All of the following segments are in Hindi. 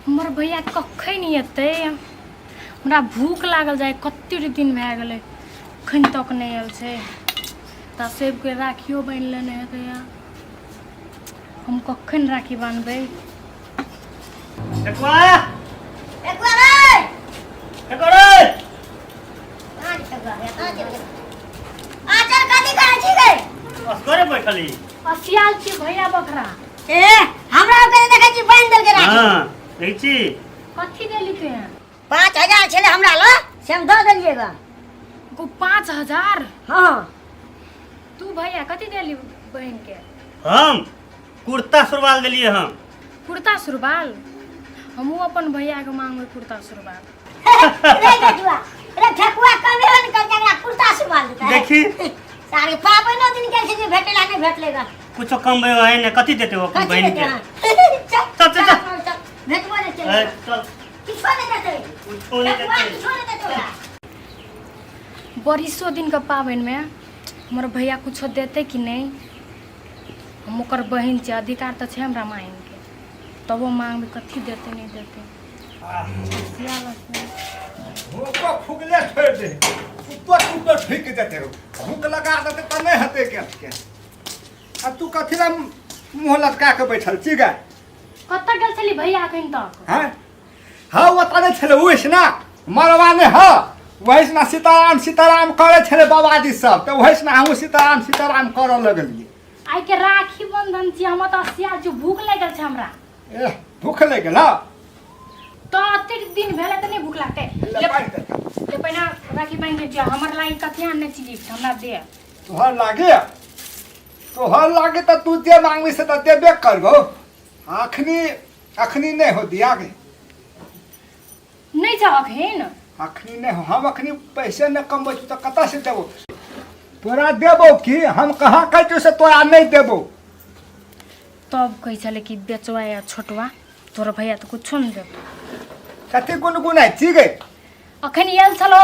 हमर भैया कखै नहीं एतै। हमरा भूख लागल जाए कते दिन भए गेलै अखन तक नहीं आयल छै। ता सेब के राखियो बांध लेने हेतै या हम कखन राखी बांधबै। एकवा एकवा रे एकवा रे आज चल कथी करे छी गे असगरे बैठली असियाल छी भैया बकरा ए हमरा के देखै छी बांध देल के राखी। हां देखै छी कथी देली के 5000 छले हमरा ल से हम द देलिएगा को 5000। हां तू भैया कथी देली बहन के? हम कुर्ता सुरवाल देलिए हम कुर्ता सुरवाल। हमहू अपन भैया के मांगबै कुर्ता सुरवाल। रे गजुआ रे ठकुआ कमे न कर जगरा कुर्ता सुरवाल देता है। देखी सारे पापनो दिन के से भेटेला नहीं भेटलेगा कुछ कम है ने कथी देते हो अपन बहन के? चल चल चल भेटवा ने चल चल किसको नहीं देते कुछ नहीं देते किसको नहीं देते बरिसो दिन का पावन में हमर भैया कुछ देते कि नहीं? हम ओकर बहन छे अधिकार तो छे हमरा मांग के तब वो मांगबे कथी देते नहीं देते। भूख फुगले छोड़ दे ऊपर फेंक देते हो भूख लगा देते त नहीं हते के अब तू कथी ला मुंह लटका के बैठल छी गे? कत्ता गेल छली भैया अखन तक? हैं हां ओतने छले ओइस ना मरवा ने ह वहिस ना सीताराम सीताराम करे छले बाबाजी सब त वहिस ना हम सीताराम सीताराम कर लगलिए। आई के राखी बंधन छी हम त सिया जो भूख लागल छे हमरा। ए भूख लग गेल तो अते दिन भेले त नहीं भूख लागते। ले पहिना राखी बांध दे हमर लागि कथि आने छी गिफ्ट हमरा दे। तोहर लागे त तू जे मांगबी से त देबे करबो। अखनी नहीं हो दिया गे नहीं छ अखन अखनी नहीं हो हम अखनी पैसे न कमबै त कता से देबो तोरा देबो कि हम कहाँ कहै से तोरा नहीं देबो। तब कहि छले कि बेचवा या छोटवा तोर भैया त कुछो नहीं देतो। कथी गुनगुनाइ छी गे? अखन आयल छलो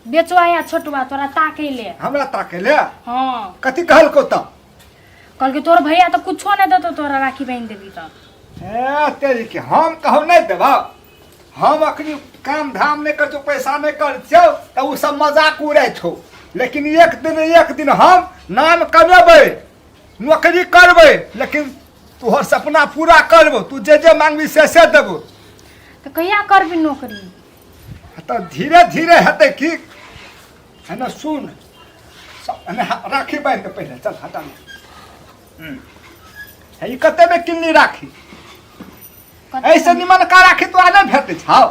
बेचवा या छोटवा तोरा ताके ले हमरा ताके ले हां कथी कहलको त? कहल के तोर भैया त कुछो नहीं देतो तोरा राखी बांध देबी त। ए तेरी के हम कहू नहीं देबा हम अखनी काम धाम नहीं कर पैसा नहीं कर छौ त उ सब मजाक उड़ै छौ लेकिन एक दिन हम नाम कमेबै नौकरी करबै लेकिन तोहर सपना पूरा करबो तू जे मांगबी से देबो। तो कहिया करबी नौकरी? तो धीरे धीरे हेतै कि है ना सुन राखी बांध के पहले चल हटा है ई कते में किन्नी राखी ऐसे निमन का राखी तो आने भेटै छौ।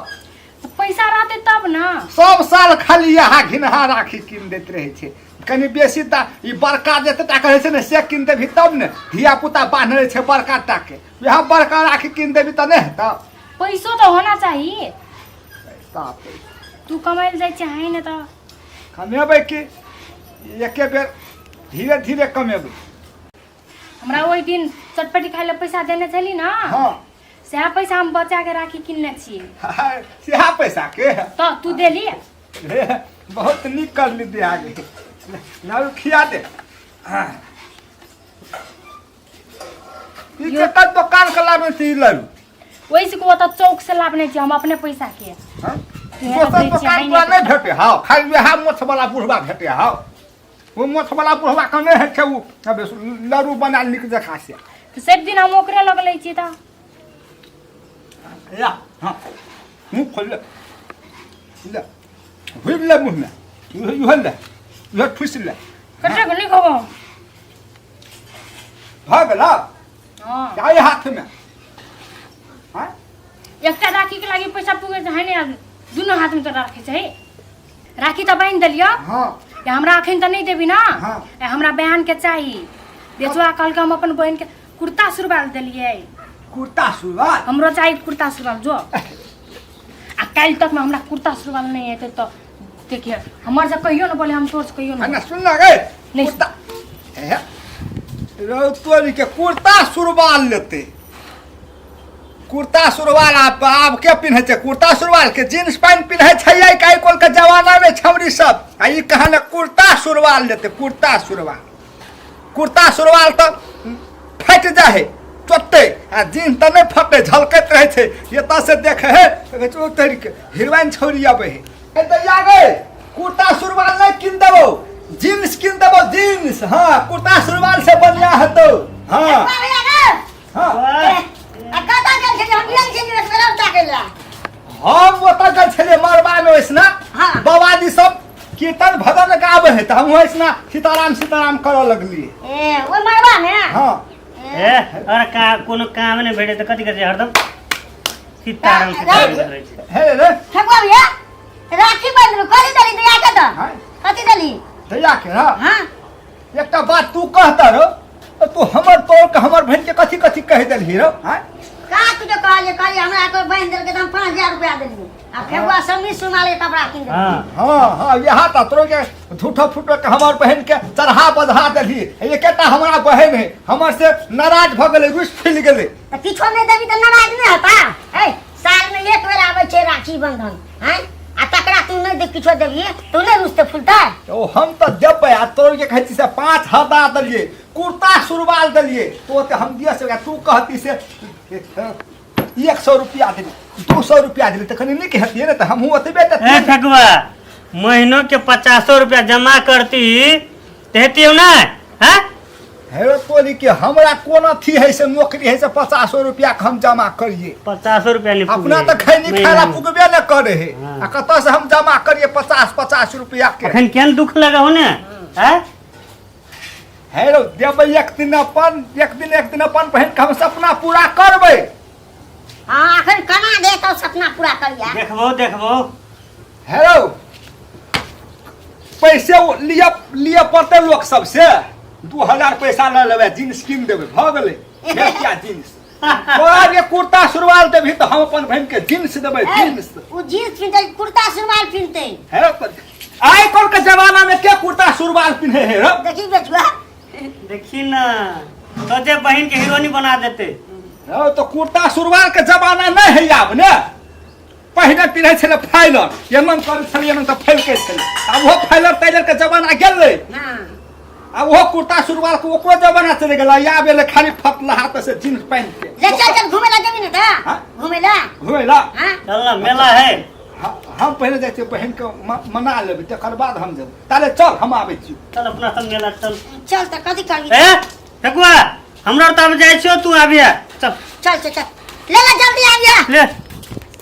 तो पैसा रहते तब ना सब साल खाली यहाँ घिनहा राखी किन देत रहे छे कनी बेसी ता ई बड़का जते टा कहै छै ने से किन देबी तब ने धिया पुता बान्हले छे बड़का टा के यहाँ बड़का राखी किन देबी त नहीं हेता। पैसो तो होना चाहिए। पैसा तू कमाइल जाय चाहे ने तो कमेबै कि एके बेर धीरे धीरे कमेबै। हमरा ओइ दिन चटपटी खाइ ले पैसा देने छली ना हां से पैसा हम बचा के राखी किनने छी। सेहा पैसा के तो तू देली बहुत निक कर ली दे आगे लालू खिया दे। ई कत दुकान के लाबे छी लालू वैसे को त चौक से लाबने छी हम अपने पैसा के। हां दोसर दुकान पर नहीं भेटे हां खाली वहा मोछ वाला बुढ़वा भेटे हां वो मोछ वाला बुढ़वा कने है छै उ अबे लारू बना निक देखा से तो सब दिन हम ओकरे लगलै छी त या हां मुंह खोल ले हुई ले मुंह में यू ले यू ठुस ले कटे गनी खबो भागला हां जाए हाथ में हां एकटा राखी के लागि पैसा पुगे है ने दुनो हाथ में तो राखे छै राखी त बांध देलियो। हां या हमरा अखन त नहीं देबी ना हां हमरा बहन के चाहिए बेचवा कल के हम अपन बहन के कुर्ता सुरवाल देलिए। कुर्ता सुरवाल हमरो चाहिए कुर्ता सुरवाल जो आ कल तक में हमरा कुर्ता सुरवाल नहीं है तो देखिए हमर से कहियो न बोले हम तोर से कहियो ना न सुन ना गे नहीं कुर्ता है रो तोरी के कुर्ता सुरवाल लेते कुर्ता सुरवाल आप के पिन्हे छे कुर्ता सुरवाल के जींस पैंट पिन्हे छै काई कोल के जमाना में छमरी सब आ ई कहने कुर्ता सुरवाल लेते कुर्ता सुरवाल तो फट जाए चोटे आ जीन त नहीं फटे झलकत रहे थे एता से देखे है तो तरीके हीरोइन छौरी आबे है ए दैया गे कुर्ता सुरवाल नहीं किन देबो जीन्स किन देबो जीन्स हां कुर्ता सुरवाल से बढ़िया हतो हां हां कता गल छे हम गेल छी मेरा ताकेला हम ओता गल छले मरबा में ओइसना हाँ। बाबाजी सब कीर्तन भजन गावे है त हम ओइसना सीताराम सीताराम करे लगली ए ओ मरबा में हां ए और का कोनो काम नहीं भेटे तो कथी करे हरदम सीताराम सीताराम करे छै हे रे ठकुआ भैया राखी बंधन कथी दली दिया के तो हां कथी दली दैया के हां हां एकटा बात तू कहता रो तो तू हमर तोड़ के हमर बहन के कथी कथी कह देलही रो हां का तू जो कहले हमरा को बहन दल के हम 5000 रुपया देली आ ठकुआ समी सुनाले कपड़ा किन दे हां हाँ हाँ यहाँ तो तोरो के झूठो फूटो के हमार बहन के चढ़ा बधा देली एकेटा हमारा बहन है हमर से नाराज भ गेले रुस फैल गेले त किछो नहीं देबी त नाराज नहीं होता ए साल में एक बेर आवे छे राखी बंधन हैं आ तकरा तू नहीं दे किछो देबी तू नहीं रुसते फुलता तो हम तो देबै आ तोर के कहती से 5000 दलिए कुर्ता सुरवाल दलिए तो ते हम दिया से तू कहती से 100 रुपया दे 200 रुपया दे त कनी नहीं कहती ना त हम ओतबे त ए ठकुआ महीनों के 50 रुपया जमा करती देती हो ना हैं हेरो तोली के हमरा कोन अथी है से नौकरी है से 50 रुपया के हम जमा करिए 50 रुपया नहीं अपना तो खैनी खाना पुगबे न करे है आ कत से हम जमा करिए 50 रुपया के अखन केन दुख लगा हो ने हैं हेरो देबै एक दिन अपन बहन के हम सपना पूरा करबै हां अखन कना दे तो सपना पूरा करिया देखबो हेरो पैसे लिए पड़ते लोग सबसे 2000 पैसा ले लेबै जींस किन देबै भ गेलै क्या जींस और ये कुर्ता सुरवाल देबही तो हम अपन बहन के जींस देबै जींस वो जींस पिनते कुर्ता सुरवाल पिनते हेरो आइ कल के जमाना में के कुर्ता सुरवाल पिन्हे है रो देखी बेचुआ देखी ना सोचे बहन के हीरोइन बना देते हो तो कुर्ता सुरवाल के जमाना नहीं है आब ने पहले पिन्हे छले फाइलर एमन करे छले एमन त फैल के छले अब वो फाइलर टाइलर के जमाना गेलै हां अब वो कुर्ता सुरवाल के ओकरो जमाना चले गेला या बेले खाली फटला हाथ से जींस पहन के ले चल घूमे ला जमीन था हाँ? घूमे ला होइला हां चल ना मेला है हम पहले जाते बहन के मना लेबै तकर बाद हम जब ताले चल हम आबै छी चल अपना संग मेला चल चल त कथी करबी ए ठकुआ हमरा त अब जाय छियो तू आबिया चल चल ले ले जल्दी आ गया ले